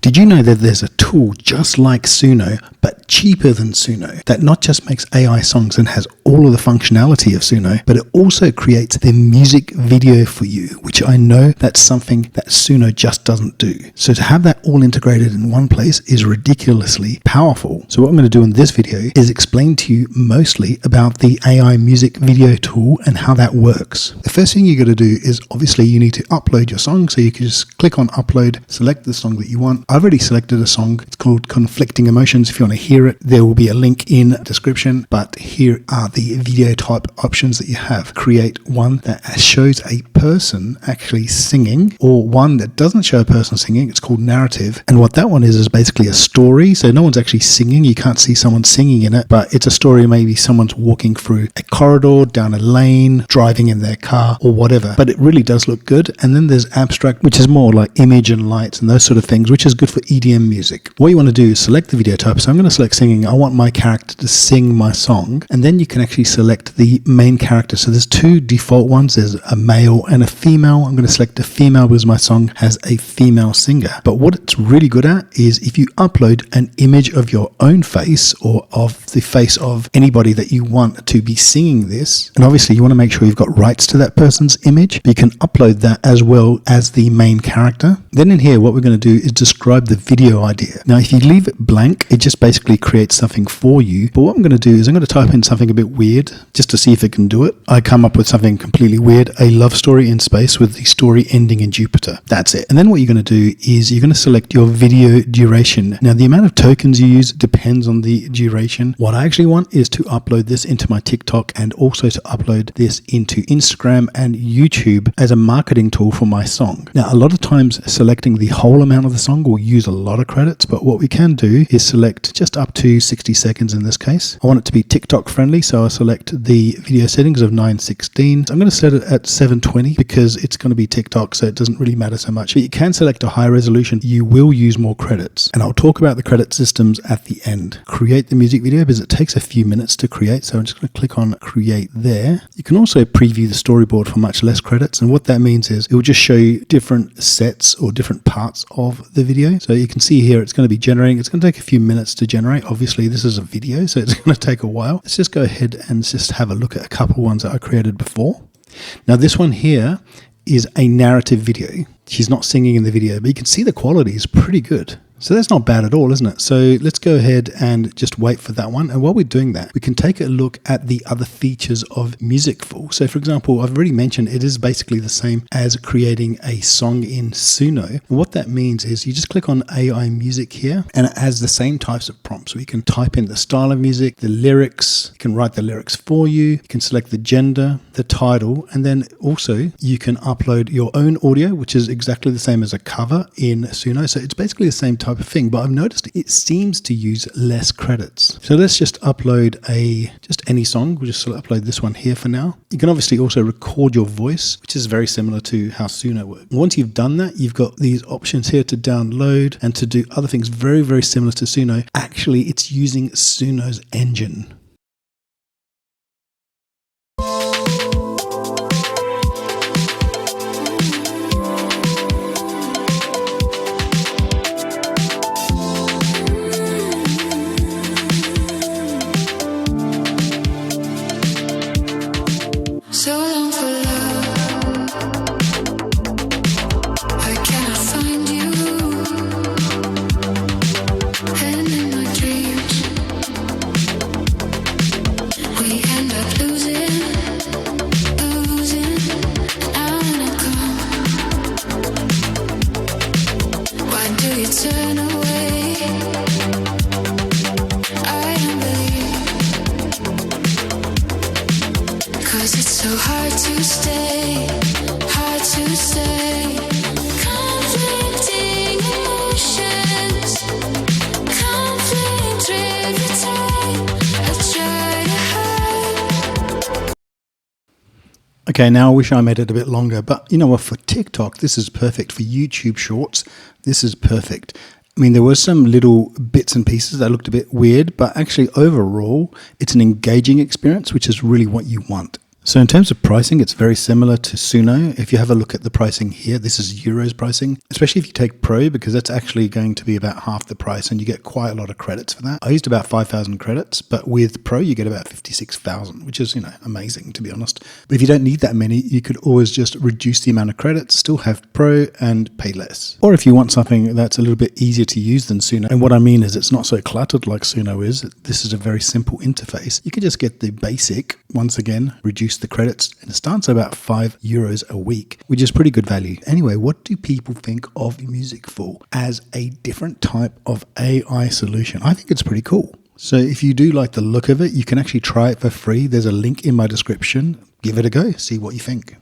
Did you know that there's a tool just like Suno, but cheaper than Suno, that not just makes AI songs and has all of the functionality of Suno, but it also creates the music video for you, which I know that's something that Suno just doesn't do. So to have that all integrated in one place is ridiculously powerful. So what I'm going to do in this video is explain to you mostly about the AI music video tool and how that works. The first thing you got to do is obviously you need to upload your song. So you can just click on upload, select the song that you want. I've already selected a song. It's called Conflicting Emotions. If you want to hear it, there will be a link in the description, but here are the video type options that you have. Create one that shows a person actually singing, or one that doesn't show a person singing. It's called narrative. And what that one is basically a story. So no one's actually singing. You can't see someone singing in it, but it's a story. Maybe someone's walking through a corridor, down a lane, driving in their car or whatever, but it really does look good. And then there's abstract, which is more like image and lights and those sort of things, which is good for EDM music. What you want to do is select the video type. So I'm going to select singing. I want my character to sing my song, and then you can actually select the main character. So there's two default ones. There's a male and a female. I'm going to select a female because my song has a female singer. But what it's really good at is if you upload an image of your own face or of the face of anybody that you want to be singing this, and obviously you want to make sure you've got rights to that person's image, but you can upload that as well as the main character. Then in here, what we're going to do is describe the video idea. Now, if you leave it blank, it just basically creates something for you. But what I'm going to do is I'm going to type in something a bit weird just to see if it can do it. I come up with something completely weird, a love story in space with the story ending in Jupiter. That's it. And then what you're going to do is you're going to select your video duration. Now, the amount of tokens you use depends on the duration. What I actually want is to upload this into my TikTok and also to upload this into Instagram and YouTube as a marketing tool for my song. Now, a lot of times selecting the whole amount of the song will use a lot of credits, but what we can do is select just up to 60 seconds in this case. I want it to be TikTok friendly, so I'll select the video settings of 916. I'm going to set it at 720 because it's going to be TikTok, so it doesn't really matter so much. But you can select a high resolution. You will use more credits, and I'll talk about the credit systems at the end. Create the music video because it takes a few minutes to create, so I'm just going to click on create there. You can also preview the storyboard for much less credits, and what that means is it will just show you different sets or different parts of the video. So you can see here it's going to be generating. It's going to take a few minutes to generate. Obviously this is a video, so it's going to take a while. Let's just go ahead and just have a look at a couple ones that I created before. Now this one here is a narrative video. She's not singing in the video, but you can see the quality is pretty good. So that's not bad at all, isn't it? So let's go ahead and just wait for that one. And while we're doing that, we can take a look at the other features of Musicful. So for example, I've already mentioned it is basically the same as creating a song in Suno. And what that means is you just click on AI music here and it has the same types of prompts. So you can type in the style of music, the lyrics, you can write the lyrics for you, you can select the gender, the title, and then also you can upload your own audio, which is exactly the same as a cover in Suno. So it's basically the same type of thing, but I've noticed it seems to use less credits. So let's just upload just any song. We'll just upload this one here for now. You can obviously also record your voice, which is very similar to how Suno works. Once you've done that, you've got these options here to download and to do other things very, very similar to Suno. Actually, it's using Suno's engine. So hard to stay, conflicting emotions, conflict river tide, I try to hide. Okay, now I wish I made it a bit longer, but you know what, for TikTok, this is perfect. For YouTube Shorts, this is perfect. I mean, there were some little bits and pieces that looked a bit weird, but actually overall, it's an engaging experience, which is really what you want. So in terms of pricing, it's very similar to Suno. If you have a look at the pricing here, this is euros pricing, especially if you take Pro, because that's actually going to be about half the price and you get quite a lot of credits for that. I used about 5,000 credits, but with Pro, you get about 56,000, which is, amazing, to be honest. But if you don't need that many, you could always just reduce the amount of credits, still have Pro and pay less. Or if you want something that's a little bit easier to use than Suno, and what I mean is it's not so cluttered like Suno is, this is a very simple interface. You can just get the basic, once again, reduce the credits, and it starts at about €5 a week, which is pretty good value. Anyway, what do people think of Musicful as a different type of AI solution? I think it's pretty cool. So if you do like the look of it, you can actually try it for free. There's a link in my description. Give it a go, see what you think.